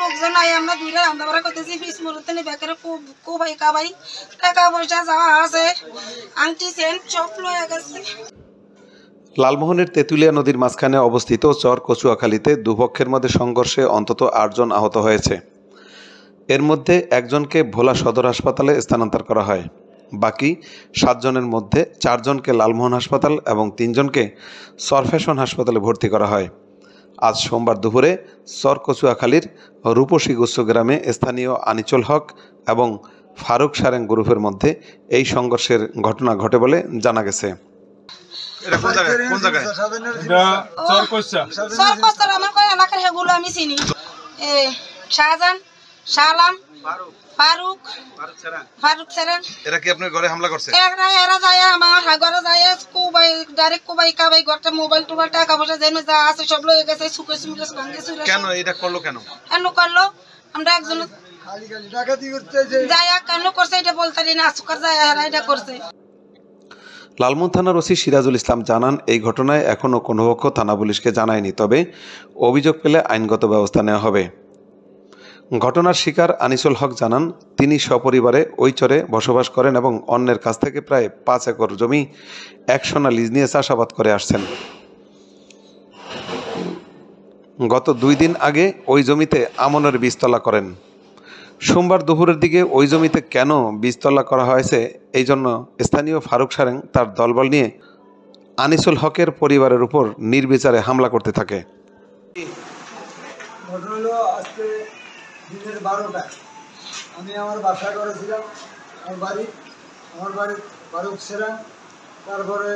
লোকজন আই আমরা দুইটা রান্না বাড়া করতেছি ফিস মুরতে নি বেকারে কোবাই কাবাই টাকা পয়সা যা আছে আংটি চেন সব লয়ে গেছে। লালমোহনের তেঁতুলিয়া নদীর মাঝখানে অবস্থিত চর কচুয়াখালীতে দুপক্ষের মধ্যে সংঘর্ষে অন্তত ৮ জন আহত হয়েছে। এর মধ্যে একজনকে ভোলা সদর হাসপাতালে স্থানান্তর করা হয়। বাকি ৭ জনের মধ্যে ৪ জনকে লালমোহন হাসপাতাল এবং ৩ জনকে সরফ্যাশন হাসপাতালে ভর্তি করা হয়। আজ সোমবার দুপুরে চর কচুয়াখালীর রূপসী গুচ্ছ গ্রামে স্থানীয় আনিচুল হক এবং ফারুক সারেং গ্রুপের মধ্যে এই সংঘর্ষের ঘটনা ঘটে বলে জানা গেছে। শাহজাহান, শাহলাম, ফারুক, ফারুক সারেং এরা কি আপনার ঘরে হামলা করছে? এরা যায় আমার ঘরে যায় কুবাই ডাইরেক্ট কুবাই কাবাই ঘরটা মোবাইল টোবাইল টাকা পয়সা যেন যা আছে সব লয়ে গেছে সুকে সুকে ভাঙে চুরে। কেন এটা করলো? কেন করলো? আমরা একজন যায় কেন করছে এটা বলতে পারি না। আসুকার যায় এটা করছে। লালমোহন থানার ওসি সিরাজুল ইসলাম জানান, এই ঘটনায় এখনও কোনো পক্ষ থানা পুলিশকে জানায়নি, তবে অভিযোগ পেলে আইনগত ব্যবস্থা নেওয়া হবে। ঘটনার শিকার আনিসুল হক জানান, তিনি সপরিবারে ওই চরে বসবাস করেন এবং অন্যের কাছ থেকে প্রায় ৫ একর জমি ১ সোনা লিজ নিয়ে চাষাবাদ করে আসছেন। গত ২ দিন আগে ওই জমিতে আমনের বীজতলা করেন। সোমবার দুপুরের দিকে ওই জমিতে কেন বীজতলা করা হয়েছে এই জন্য স্থানীয় ফারুক সারেং তার দলবল নিয়ে আনিসুল হকের পরিবারের উপর নির্বিচারে হামলা করতে থাকে। আজকে দিনের 12টায় আমি আমার বাসায় করেছিলাম। আমার বাড়ি ফারুক সারেং, তারপরে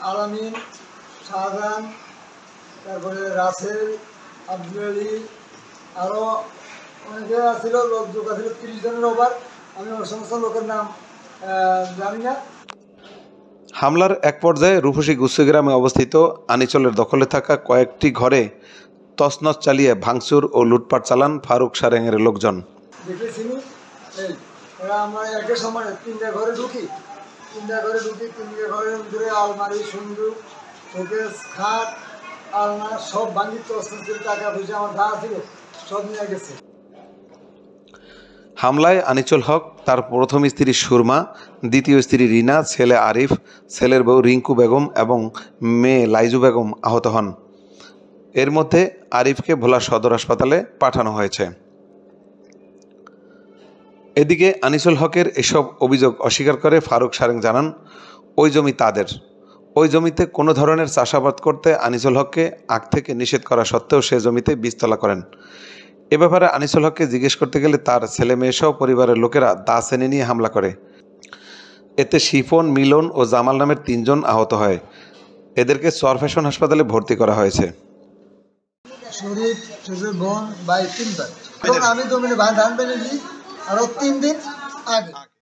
আলামিন, শাহজাহান, তারপরে রাসেল, আব্দুল আলী, আরও অনেকে আসছিল, লোকযোগ আছিল ৩০ জনের ওভার। আমি ওর সমস্ত লোকের নাম জানি না। হামলার এক পর্যায়ে রূপসী গুচ্ছ গ্রামে অবস্থিত আনিচলের দখলে থাকা কয়েকটি ঘরে তছনছ চালিয়ে ভাঙচুর ও লুটপাট চালান ফারুক সারেংয়ের লোকজন। দেখেছি ওরা আমরা একের সময় ৩টা ঘরে ঢুকি, 3টা ঘরের ভিতরে আলমারি, সুন্দর, শোকেস, খাট, আলনা সব ভাঙি তছনছ করে টাকা পয়সা আমার যা ছিল সব নিয়ে গেছে। হামলায় আনিচুল হক, তার প্রথম স্ত্রী সুরমা, দ্বিতীয় স্ত্রী রিনা, ছেলে আরিফ, ছেলের বউ রিঙ্কু বেগম এবং মেয়ে লাইজু বেগম আহত হন। এর মধ্যে আরিফকে ভোলা সদর হাসপাতালে পাঠানো হয়েছে। এদিকে আনিসুল হকের এসব অভিযোগ অস্বীকার করে ফারুক সারেং জানান, ওই জমি তাদের। ওই জমিতে কোনো ধরনের চাষাবাদ করতে আনিসুল হককে আগ থেকে নিষেধ করা সত্ত্বেও সে জমিতে বীজতলা করেন। এ ব্যাপারে আনিসুল হককে জিজ্ঞেস করতে গেলে তার ছেলে মেয়েসহ পরিবারের লোকেরা দা এনে নিয়ে হামলা করে। এতে শিফন, মিলন ও জামাল নামের 3 জন আহত হয়। এদেরকে সরফ্যাশন হাসপাতালে ভর্তি করা হয়েছে। শরীফ, শ্বশুর, বোন, ভাই 3 বার। আমি জমিনে ধান পেলে আরো 3 দিন আগে